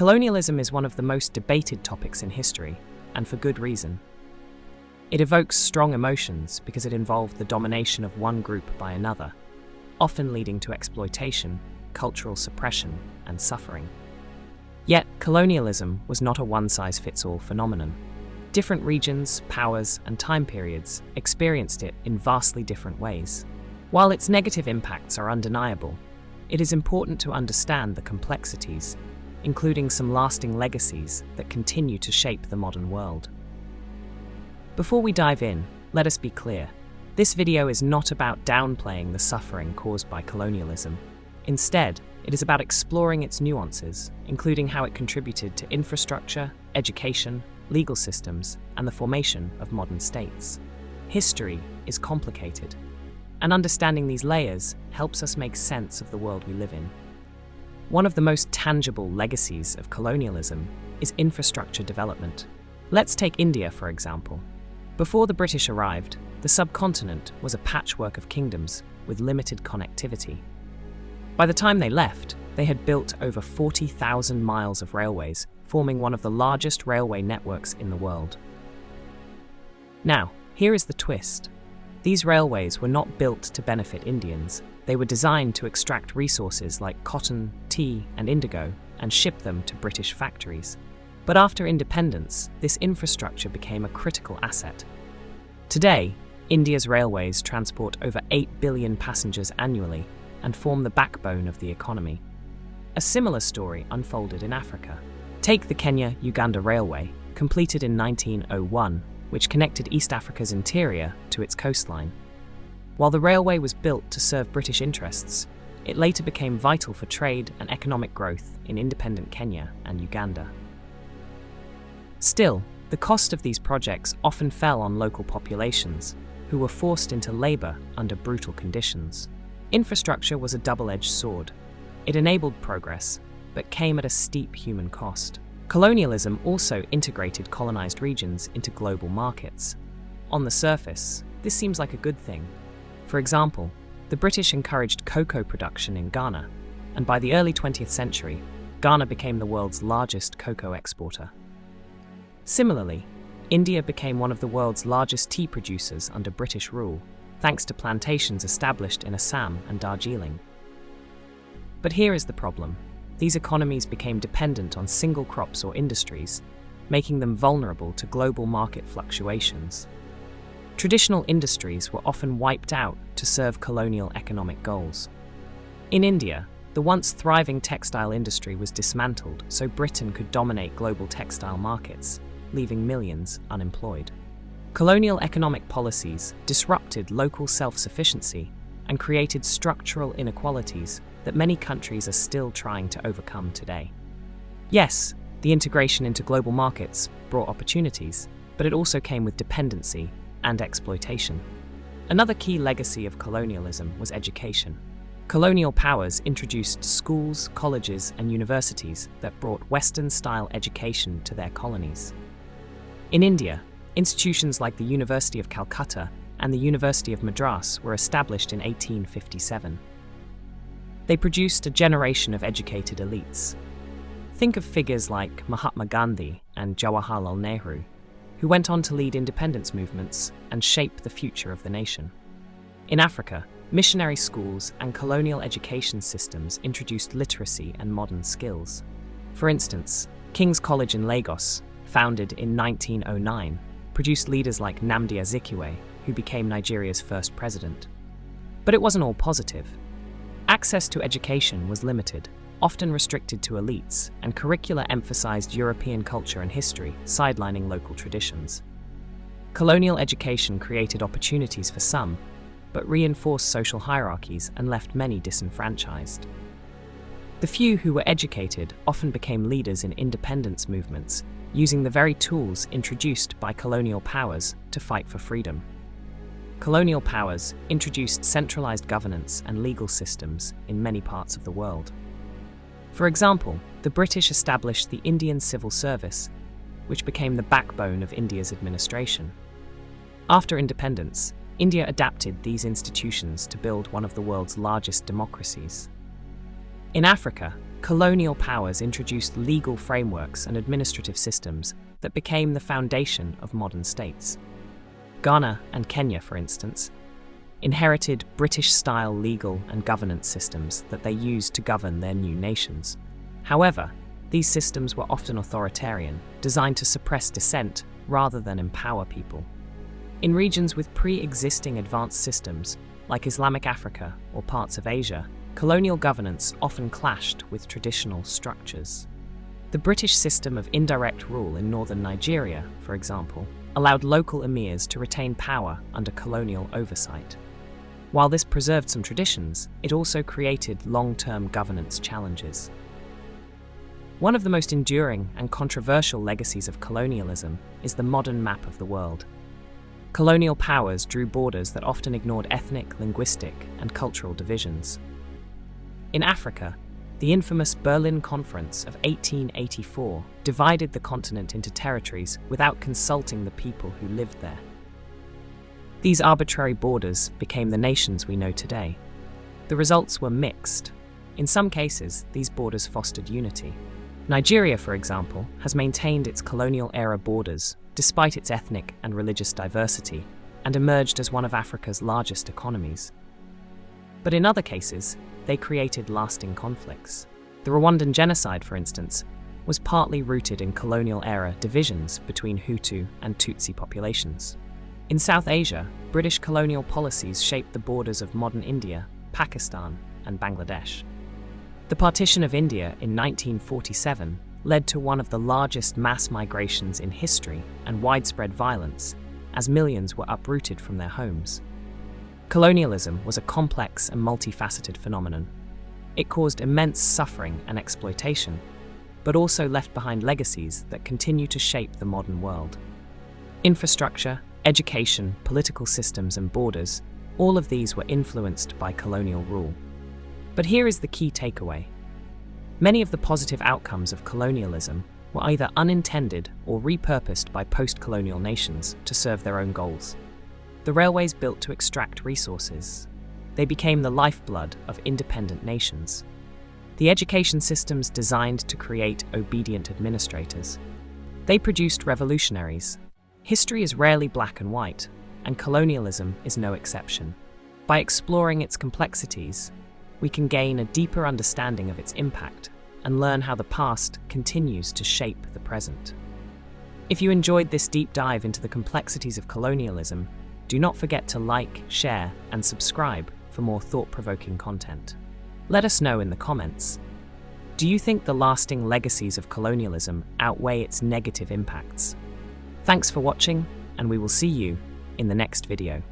Colonialism is one of the most debated topics in history, and for good reason. It evokes strong emotions because it involved the domination of one group by another, often leading to exploitation, cultural suppression, and suffering. Yet, colonialism was not a one-size-fits-all phenomenon. Different regions, powers, and time periods experienced it in vastly different ways. While its negative impacts are undeniable, it is important to understand the complexities, including some lasting legacies that continue to shape the modern world. Before we dive in, let us be clear. This video is not about downplaying the suffering caused by colonialism. Instead, it is about exploring its nuances, including how it contributed to infrastructure, education, legal systems, and the formation of modern states. History is complicated, and understanding these layers helps us make sense of the world we live in. One of the most tangible legacies of colonialism is infrastructure development. Let's take India, for example. Before the British arrived, the subcontinent was a patchwork of kingdoms with limited connectivity. By the time they left, they had built over 40,000 miles of railways, forming one of the largest railway networks in the world. Now, here is the twist. These railways were not built to benefit Indians. They were designed to extract resources like cotton, tea, and indigo and ship them to British factories. But after independence, this infrastructure became a critical asset. Today, India's railways transport over 8 billion passengers annually and form the backbone of the economy. A similar story unfolded in Africa. Take the Kenya-Uganda Railway, completed in 1901, which connected East Africa's interior to its coastline. While the railway was built to serve British interests, it later became vital for trade and economic growth in independent Kenya and Uganda. Still, the cost of these projects often fell on local populations, who were forced into labor under brutal conditions. Infrastructure was a double-edged sword. It enabled progress, but came at a steep human cost. Colonialism also integrated colonized regions into global markets. On the surface, this seems like a good thing. For example, the British encouraged cocoa production in Ghana, and by the early 20th century, Ghana became the world's largest cocoa exporter. Similarly, India became one of the world's largest tea producers under British rule, thanks to plantations established in Assam and Darjeeling. But here is the problem. These economies became dependent on single crops or industries, making them vulnerable to global market fluctuations. Traditional industries were often wiped out to serve colonial economic goals. In India, the once thriving textile industry was dismantled so Britain could dominate global textile markets, leaving millions unemployed. Colonial economic policies disrupted local self-sufficiency and created structural inequalities that many countries are still trying to overcome today. Yes, the integration into global markets brought opportunities, but it also came with dependency and exploitation. Another key legacy of colonialism was education. Colonial powers introduced schools, colleges, and universities that brought Western-style education to their colonies. In India, institutions like the University of Calcutta and the University of Madras were established in 1857. They produced a generation of educated elites. Think of figures like Mahatma Gandhi and Jawaharlal Nehru, who went on to lead independence movements and shape the future of the nation. In Africa, missionary schools and colonial education systems introduced literacy and modern skills. For instance, King's College in Lagos, founded in 1909, produced leaders like Nnamdi Azikiwe, who became Nigeria's first president. But it wasn't all positive. Access to education was limited, often restricted to elites, and curricula emphasized European culture and history, sidelining local traditions. Colonial education created opportunities for some, but reinforced social hierarchies and left many disenfranchised. The few who were educated often became leaders in independence movements, using the very tools introduced by colonial powers to fight for freedom. Colonial powers introduced centralized governance and legal systems in many parts of the world. For example, the British established the Indian Civil Service, which became the backbone of India's administration. After independence, India adapted these institutions to build one of the world's largest democracies. In Africa, colonial powers introduced legal frameworks and administrative systems that became the foundation of modern states. Ghana and Kenya, for instance, inherited British-style legal and governance systems that they used to govern their new nations. However, these systems were often authoritarian, designed to suppress dissent rather than empower people. In regions with pre-existing advanced systems, like Islamic Africa or parts of Asia, colonial governance often clashed with traditional structures. The British system of indirect rule in northern Nigeria, for example, allowed local emirs to retain power under colonial oversight. While this preserved some traditions, it also created long-term governance challenges. One of the most enduring and controversial legacies of colonialism is the modern map of the world. Colonial powers drew borders that often ignored ethnic, linguistic, and cultural divisions. In Africa, the infamous Berlin Conference of 1884 divided the continent into territories without consulting the people who lived there. These arbitrary borders became the nations we know today. The results were mixed. In some cases, these borders fostered unity. Nigeria, for example, has maintained its colonial-era borders despite its ethnic and religious diversity, and emerged as one of Africa's largest economies. But in other cases, they created lasting conflicts. The Rwandan genocide, for instance, was partly rooted in colonial-era divisions between Hutu and Tutsi populations. In South Asia, British colonial policies shaped the borders of modern India, Pakistan, and Bangladesh. The partition of India in 1947 led to one of the largest mass migrations in history and widespread violence, as millions were uprooted from their homes. Colonialism was a complex and multifaceted phenomenon. It caused immense suffering and exploitation, but also left behind legacies that continue to shape the modern world. Infrastructure, education, political systems, and borders, all of these were influenced by colonial rule. But here is the key takeaway. Many of the positive outcomes of colonialism were either unintended or repurposed by post-colonial nations to serve their own goals. The railways built to extract resources. They became the lifeblood of independent nations. The education systems designed to create obedient administrators. They produced revolutionaries. History is rarely black and white, and colonialism is no exception. By exploring its complexities, we can gain a deeper understanding of its impact and learn how the past continues to shape the present. If you enjoyed this deep dive into the complexities of colonialism, do not forget to like, share, and subscribe for more thought-provoking content. Let us know in the comments. Do you think the lasting legacies of colonialism outweigh its negative impacts? Thanks for watching, and we will see you in the next video.